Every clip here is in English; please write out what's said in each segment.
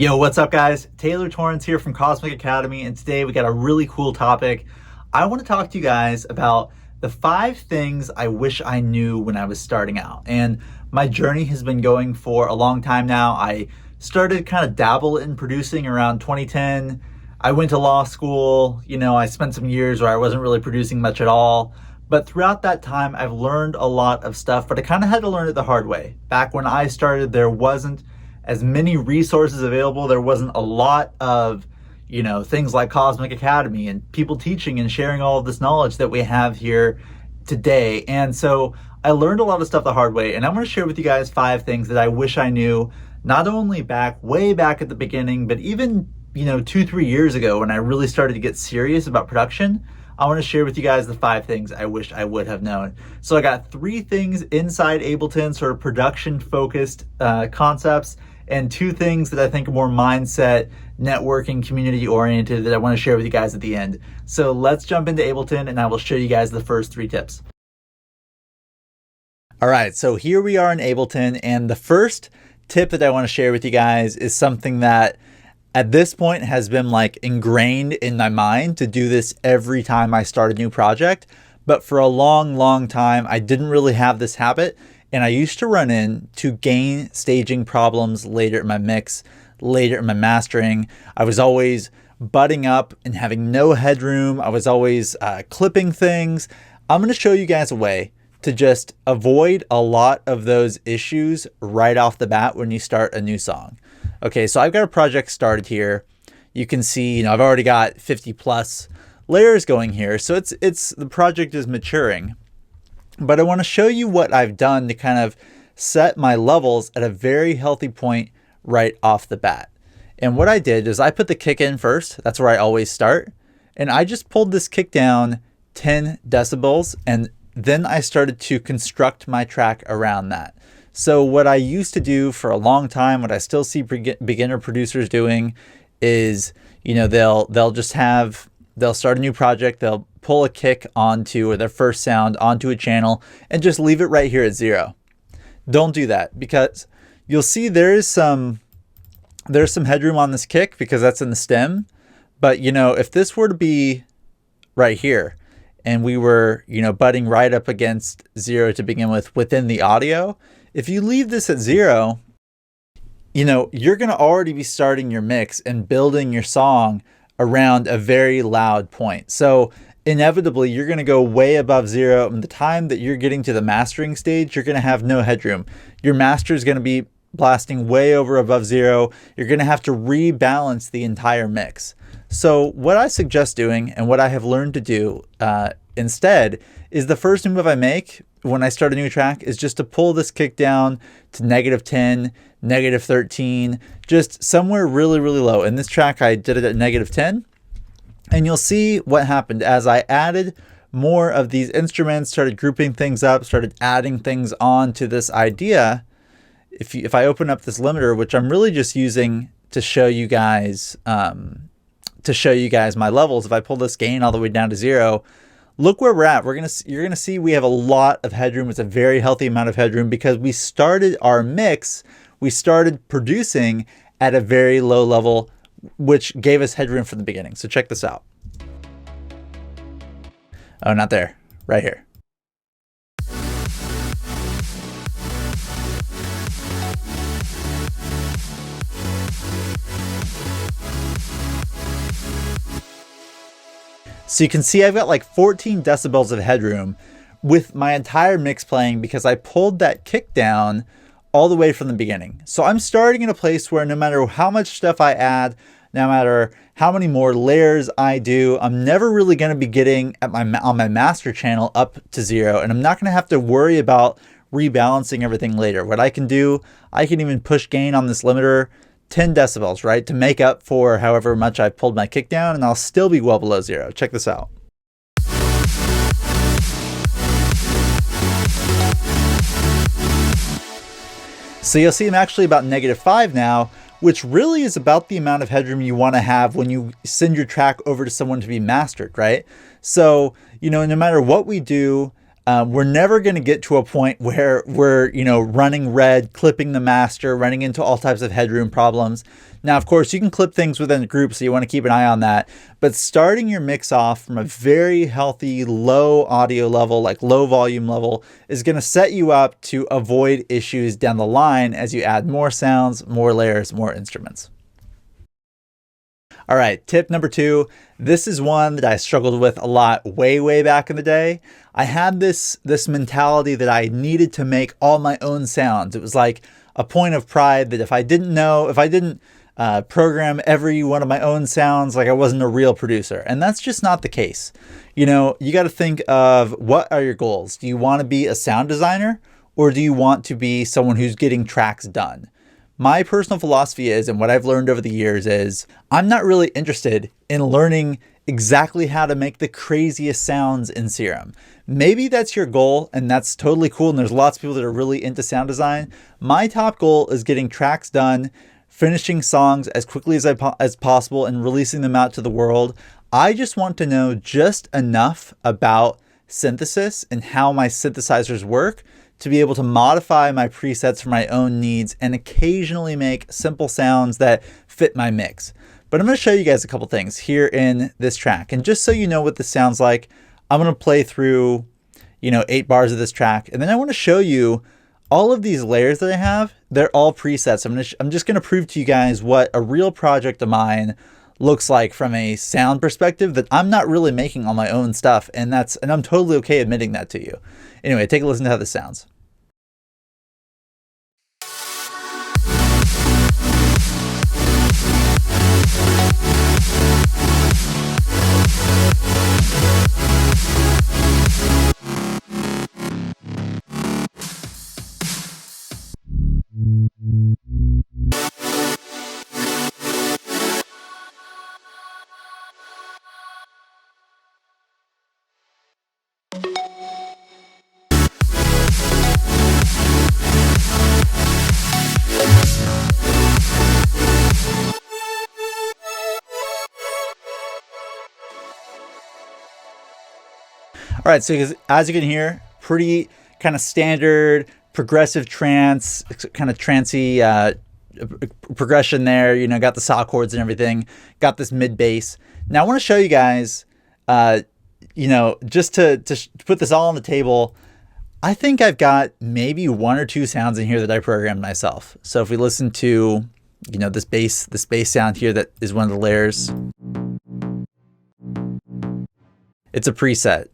Yo, what's up guys? Taylor Torrance here from Cosmic Academy, and today we got a really cool topic. I want to talk to you guys about the 5 things I wish I knew when I was starting out. And my journey has been going for a long time now. I started kind of dabble in producing around 2010. I went to law school, I spent some years where I wasn't really producing much at all. But throughout that time, I've learned a lot of stuff, but I kind of had to learn it the hard way. Back when I started, there wasn't as many resources available. There wasn't a lot of, things like Cosmic Academy and people teaching and sharing all of this knowledge that we have here today. And so I learned a lot of stuff the hard way. And I'm going to share with you guys 5 things that I wish I knew, not only way back at the beginning, but even, 2-3 years ago when I really started to get serious about production. I want to share with you guys the 5 things I wish I would have known. So I got 3 things inside Ableton, sort of production focused concepts, and 2 things that I think are more mindset, networking, community oriented that I want to share with you guys at the end. So let's jump into Ableton and I will show you guys the first 3 tips. All right, so here we are in Ableton, and the first tip that I want to share with you guys is something that at this point has been like ingrained in my mind to do this every time I start a new project. But for a long time, I didn't really have this habit. And I used to run into gain staging problems later in my mix, later in my mastering. I was always butting up and having no headroom. I was always clipping things. I'm going to show you guys a way to just avoid a lot of those issues right off the bat when you start a new song. Okay, so I've got a project started here. You can see, I've already got 50 plus layers going here. So the project is maturing. But I want to show you what I've done to kind of set my levels at a very healthy point right off the bat. And what I did is I put the kick in first. That's where I always start. And I just pulled this kick down 10 decibels. And then I started to construct my track around that. So what I used to do for a long time, what I still see beginner producers doing is, they'll start a new project. They'll pull a kick onto, or their first sound onto a channel and just leave it right here at 0. Don't do that, because you'll see there's some headroom on this kick because that's in the stem. But if this were to be right here and we were, butting right up against 0 to begin with within the audio, if you leave this at 0, you're going to already be starting your mix and building your song around a very loud point. So inevitably, you're going to go way above 0. And the time that you're getting to the mastering stage, you're going to have no headroom. Your master is going to be blasting way over above 0. You're going to have to rebalance the entire mix. So what I suggest doing, and what I have learned to do instead, is the first move I make when I start a new track is just to pull this kick down to -10, -13, just somewhere really low. In this track, I did it at -10. And you'll see what happened as I added more of these instruments, started grouping things up, started adding things on to this idea. If I open up this limiter, which I'm really just using to show you guys my levels, if I pull this gain all the way down to 0, look where we're at. You're gonna see we have a lot of headroom. It's a very healthy amount of headroom because we started our mix. We started producing at a very low level, which gave us headroom from the beginning. So check this out. Oh, not there, right here. So you can see I've got like 14 decibels of headroom with my entire mix playing because I pulled that kick down all the way from the beginning. So I'm starting in a place where no matter how much stuff I add, no matter how many more layers I do, I'm never really going to be getting on my master channel up to 0. And I'm not going to have to worry about rebalancing everything later. What I can do, I can even push gain on this limiter 10 decibels, right? To make up for however much I pulled my kick down, and I'll still be well below 0. Check this out. So you'll see I'm actually about -5 now, which really is about the amount of headroom you want to have when you send your track over to someone to be mastered, right? So, no matter what we do, We're never going to get to a point where we're, running red, clipping the master, running into all types of headroom problems. Now, of course, you can clip things within a group, so you want to keep an eye on that. But starting your mix off from a very healthy, low audio level, like low volume level, is going to set you up to avoid issues down the line as you add more sounds, more layers, more instruments. All right, tip number 2. This is one that I struggled with a lot way back in the day. I had this mentality that I needed to make all my own sounds. It was like a point of pride that if I didn't program every one of my own sounds, like I wasn't a real producer. And that's just not the case. You got to think of, what are your goals? Do you want to be a sound designer, or do you want to be someone who's getting tracks done? My personal philosophy is, and what I've learned over the years is, I'm not really interested in learning exactly how to make the craziest sounds in Serum. Maybe that's your goal, and that's totally cool, and there's lots of people that are really into sound design. My top goal is getting tracks done, finishing songs as quickly as possible, and releasing them out to the world. I just want to know just enough about synthesis and how my synthesizers work to be able to modify my presets for my own needs and occasionally make simple sounds that fit my mix. But I'm going to show you guys a couple things here in this track. And just so you know what this sounds like, I'm going to play through, 8 bars of this track. And then I want to show you all of these layers that I have. They're all presets. I'm just going to prove to you guys what a real project of mine looks like from a sound perspective, that I'm not really making all my own stuff. And I'm totally okay admitting that to you. Anyway, take a listen to how this sounds. All right, so as you can hear, pretty kind of standard progressive trance, kind of trancey progression there. Got the saw chords and everything. Got this mid bass. Now I want to show you guys, just to put this all on the table. I think I've got maybe 1 or 2 sounds in here that I programmed myself. So if we listen to, this bass sound here, that is one of the layers. It's a preset.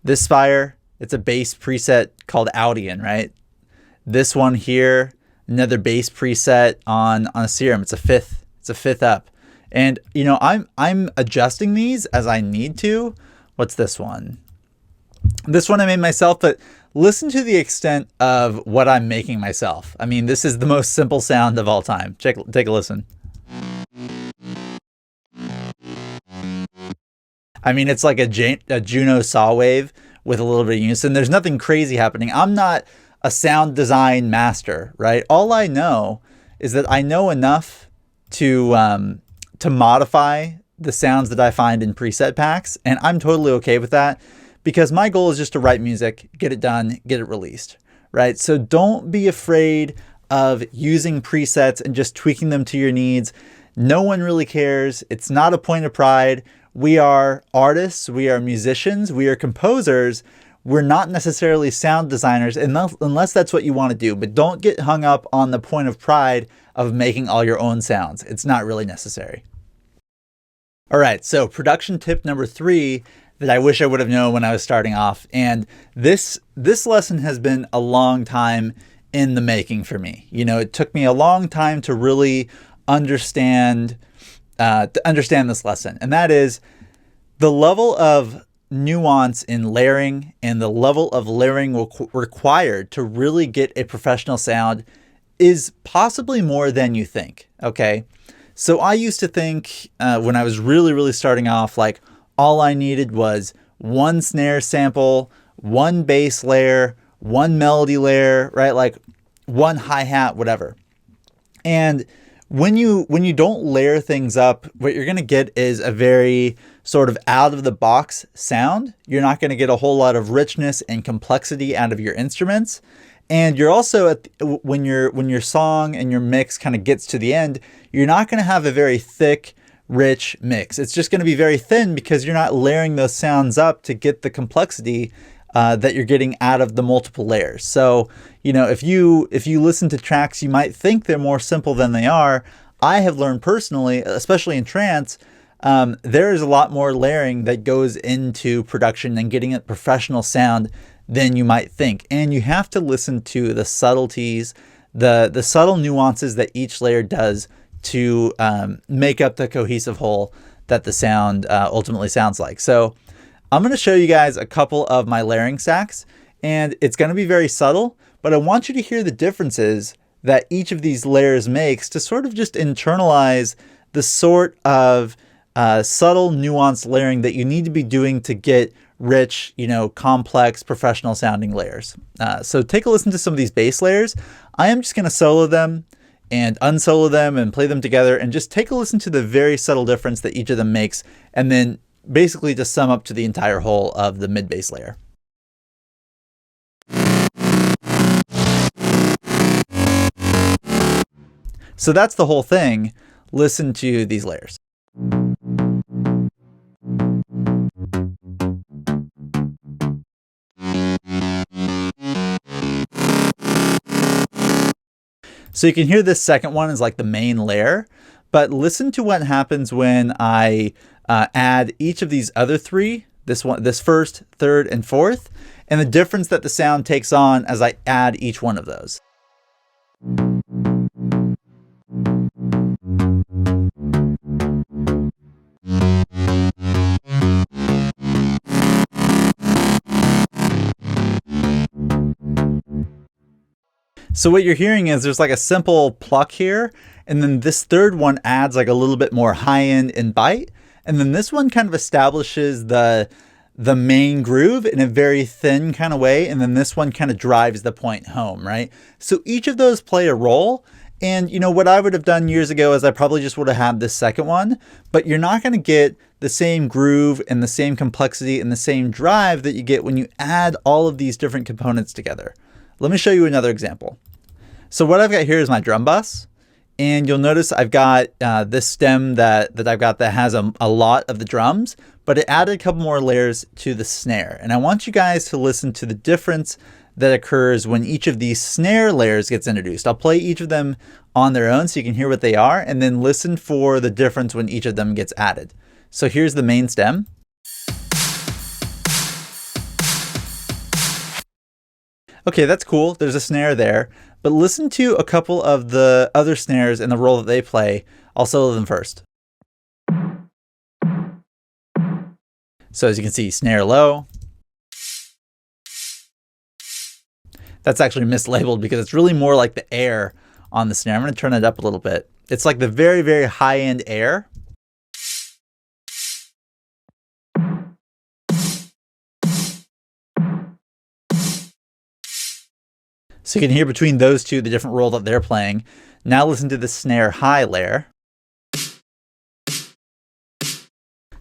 This Spire, it's a bass preset called Audion, right? This one here, another bass preset on a Serum. It's a fifth up. And I'm adjusting these as I need to. What's this one? This one I made myself, but listen to the extent of what I'm making myself. I mean, this is the most simple sound of all time. Take a listen. I mean, it's like a Juno saw wave with a little bit of unison. There's nothing crazy happening. I'm not a sound design master, right? All I know is that I know enough to modify the sounds that I find in preset packs, and I'm totally okay with that, because my goal is just to write music, get it done, get it released, right? So don't be afraid of using presets and just tweaking them to your needs. No one really cares. It's not a point of pride. We are artists, we are musicians, we are composers. We're not necessarily sound designers, unless that's what you want to do. But don't get hung up on the point of pride of making all your own sounds. It's not really necessary. All right, so production tip number 3 that I wish I would have known when I was starting off. And this lesson has been a long time in the making for me. It took me a long time to really understand this lesson. And that is the level of nuance in layering and the level of layering required to really get a professional sound is possibly more than you think. Okay. So I used to think when I was really starting off, like all I needed was one snare sample, one bass layer, one melody layer, right? Like one hi-hat, whatever. And When you don't layer things up, what you're going to get is a very sort of out of the box sound. You're not going to get a whole lot of richness and complexity out of your instruments. And you're also when your song and your mix kind of gets to the end, you're not going to have a very thick, rich mix. It's just going to be very thin because you're not layering those sounds up to get the complexity that you're getting out of the multiple layers. So, if you listen to tracks, you might think they're more simple than they are. I have learned personally, especially in trance, there is a lot more layering that goes into production and getting a professional sound than you might think. And you have to listen to the subtleties, the subtle nuances that each layer does to make up the cohesive whole that the sound ultimately sounds like. So I'm going to show you guys a couple of my layering stacks, and it's going to be very subtle, but I want you to hear the differences that each of these layers makes to sort of just internalize the sort of subtle, nuanced layering that you need to be doing to get rich, complex, professional sounding layers. So take a listen to some of these bass layers. I am just going to solo them and unsolo them and play them together, and just take a listen to the very subtle difference that each of them makes, and then basically just sum up to the entire whole of the mid bass layer. So that's the whole thing. Listen to these layers. So you can hear this second one is like the main layer, but listen to what happens when I add each of these other three, this first, third, and fourth, and the difference that the sound takes on as I add each one of those. So what you're hearing is there's like a simple pluck here, and then this third one adds like a little bit more high end and bite, and then this one kind of establishes the main groove in a very thin kind of way, and then this one kind of drives the point home, right? So each of those play a role, and what I would have done years ago is I probably just would have had this second one, but you're not going to get the same groove and the same complexity and the same drive that you get when you add all of these different components together. Let me show you another example. So what I've got here is my drum bus, and you'll notice I've got this stem that I've got that has a lot of the drums, but it added a couple more layers to the snare. And I want you guys to listen to the difference that occurs when each of these snare layers gets introduced. I'll play each of them on their own so you can hear what they are, and then listen for the difference when each of them gets added. So here's the main stem. Okay, that's cool. There's a snare there, but listen to a couple of the other snares and the role that they play. I'll solo them first. So as you can see, snare low. That's actually mislabeled because it's really more like the air on the snare. I'm going to turn it up a little bit. It's like the very, very high end air. So you can hear between those two the different role that they're playing. Now listen to the snare high layer.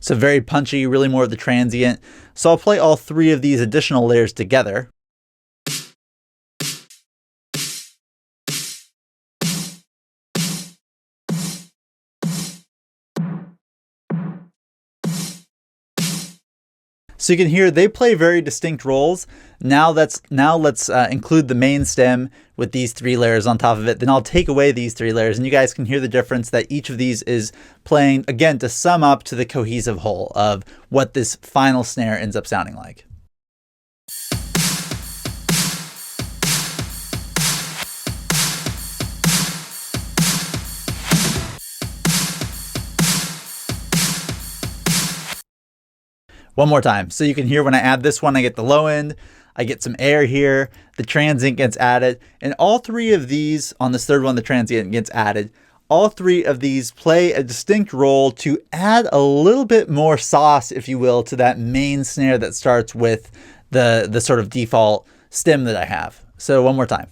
So very punchy, really more of the transient. So I'll play all three of these additional layers together. So you can hear they play very distinct roles. Now let's include the main stem with these three layers on top of it. Then I'll take away these three layers, and you guys can hear the difference that each of these is playing, again, to sum up to the cohesive whole of what this final snare ends up sounding like. One more time. So you can hear when I add this one, I get the low end, I get some air here, the transient gets added, and all three of these, on this third one, the transient gets added. All three of these play a distinct role to add a little bit more sauce, if you will, to that main snare that starts with the sort of default stem that I have. So one more time.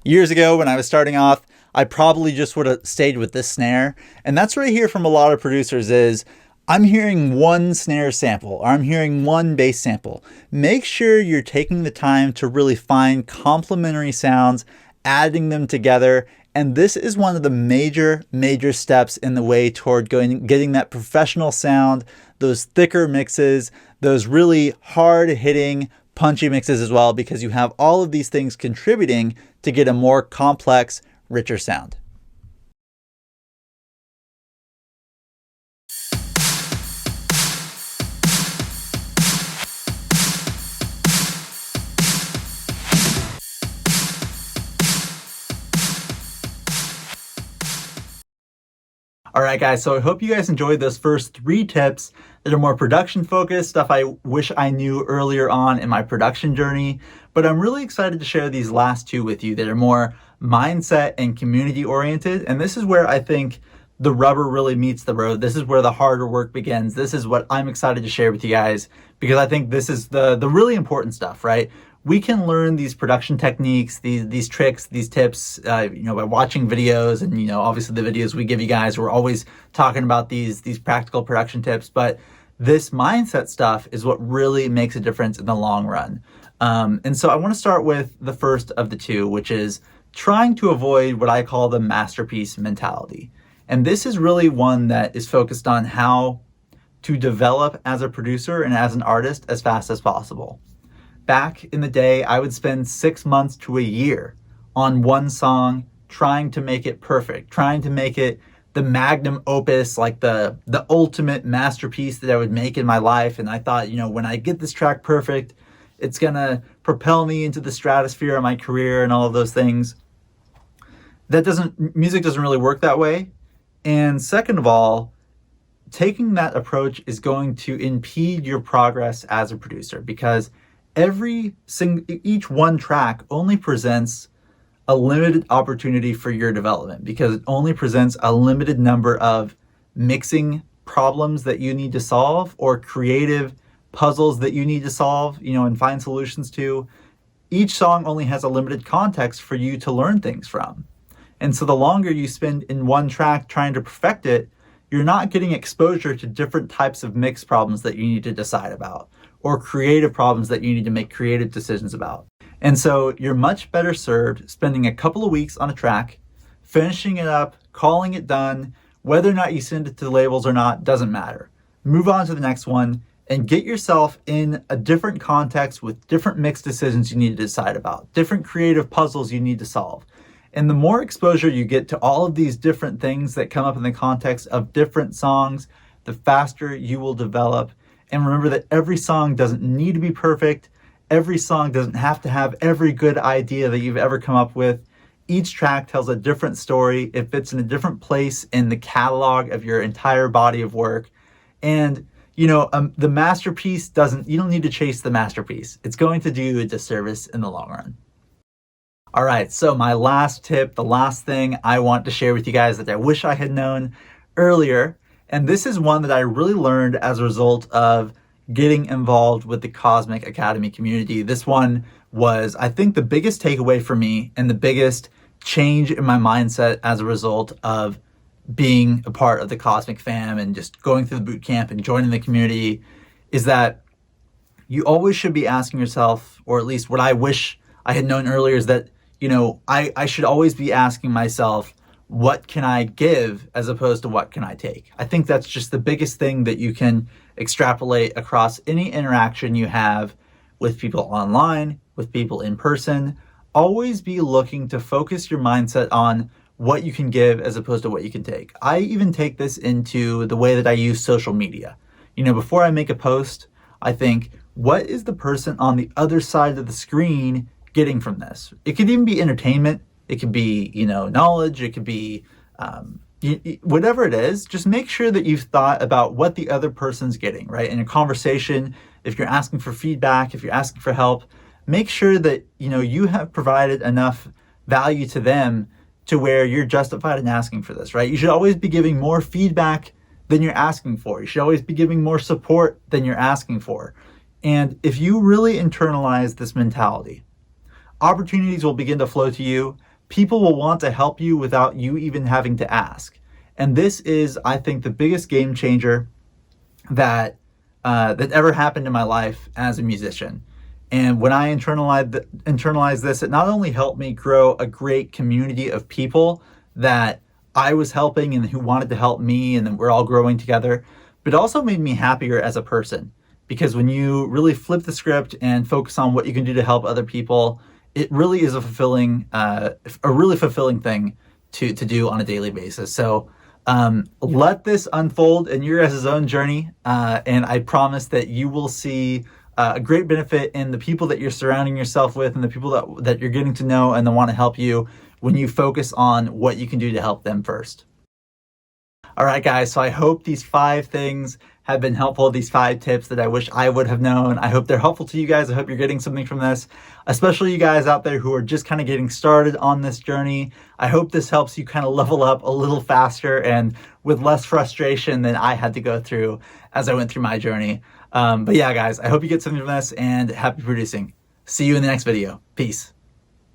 Years ago when I was starting off, I probably just would have stayed with this snare. And that's what I hear from a lot of producers is, I'm hearing one snare sample or I'm hearing one bass sample. Make sure you're taking the time to really find complementary sounds, adding them together. And this is one of the major steps in the way toward getting that professional sound, those thicker mixes, those really hard hitting, punchy mixes as well, because you have all of these things contributing to get a more complex, richer sound. All right, guys, so I hope you guys enjoyed those first 3 tips that are more production focused, stuff I wish I knew earlier on in my production journey. But I'm really excited to share these last 2 with you that are more mindset and community oriented. And this is where I think the rubber really meets the road. This is where the harder work begins. This is what I'm excited to share with you guys, because I think this is the really important stuff, right? We can learn these production techniques, these tricks, these tips, by watching videos, and obviously the videos we give you guys, we're always talking about these practical production tips. But this mindset stuff is what really makes a difference in the long run. And so I want to start with the first of the 2, which is trying to avoid what I call the masterpiece mentality. And this is really one that is focused on how to develop as a producer and as an artist as fast as possible. Back in the day, I would spend 6 months to a year on one song, trying to make it perfect, trying to make it the magnum opus, like the ultimate masterpiece that I would make in my life. And I thought, when I get this track perfect, it's gonna propel me into the stratosphere of my career and all of those things. Music doesn't really work that way. And second of all, taking that approach is going to impede your progress as a producer, because each one track only presents a limited opportunity for your development, because it only presents a limited number of mixing problems that you need to solve, or creative puzzles that you need to solve, and find solutions to. Each song only has a limited context for you to learn things from. And so the longer you spend in one track trying to perfect it, you're not getting exposure to different types of mix problems that you need to decide about, or creative problems that you need to make creative decisions about. And so you're much better served spending a couple of weeks on a track, finishing it up, calling it done. Whether or not you send it to the labels or not doesn't matter. Move on to the next one and get yourself in a different context with different mix decisions you need to decide about, different creative puzzles you need to solve. And the more exposure you get to all of these different things that come up in the context of different songs, the faster you will develop. And remember that every song doesn't need to be perfect. Every song doesn't have to have every good idea that you've ever come up with. Each track tells a different story. It fits in a different place in the catalog of your entire body of work. And the masterpiece you don't need to chase the masterpiece. It's going to do you a disservice in the long run. All right, so my last tip, the last thing I want to share with you guys that I wish I had known earlier, and this is one that I really learned as a result of getting involved with the Cosmic Academy community. This one was, I think, the biggest takeaway for me and the biggest change in my mindset as a result of being a part of the Cosmic Fam and just going through the boot camp and joining the community, is that you always should be asking yourself, or at least what I wish I had known earlier, is that I should always be asking myself, what can I give as opposed to what can I take? I think that's just the biggest thing that you can extrapolate across any interaction you have with people online, with people in person. Always be looking to focus your mindset on what you can give as opposed to what you can take. I even take this into the way that I use social media. Before I make a post, I think, what is the person on the other side of the screen getting from this? It could even be entertainment. It could be, knowledge. It could be whatever it is. Just make sure that you've thought about what the other person's getting, right? In a conversation, if you're asking for feedback, if you're asking for help, make sure that, you have provided enough value to them to where you're justified in asking for this, right? You should always be giving more feedback than you're asking for. You should always be giving more support than you're asking for. And if you really internalize this mentality, opportunities will begin to flow to you. people will want to help you without you even having to ask. And this is, I think, the biggest game changer that that ever happened in my life as a musician. And when I internalized this, it not only helped me grow a great community of people that I was helping and who wanted to help me, and then we're all growing together, but it also made me happier as a person. Because when you really flip the script and focus on what you can do to help other people, it really is a really fulfilling thing to do on a daily basis. So let this unfold in your guys' own journey, and I promise that you will see a great benefit in the people that you're surrounding yourself with and the people that you're getting to know and that want to help you when you focus on what you can do to help them first. All right, guys, so I hope these 5 things have been helpful, these 5 tips that I wish I would have known. I hope they're helpful to you guys. I hope you're getting something from this, especially you guys out there who are just kind of getting started on this journey. I hope this helps you kind of level up a little faster and with less frustration than I had to go through as I went through my journey. But yeah, guys, I hope you get something from this, and happy producing. See you in the next video. Peace.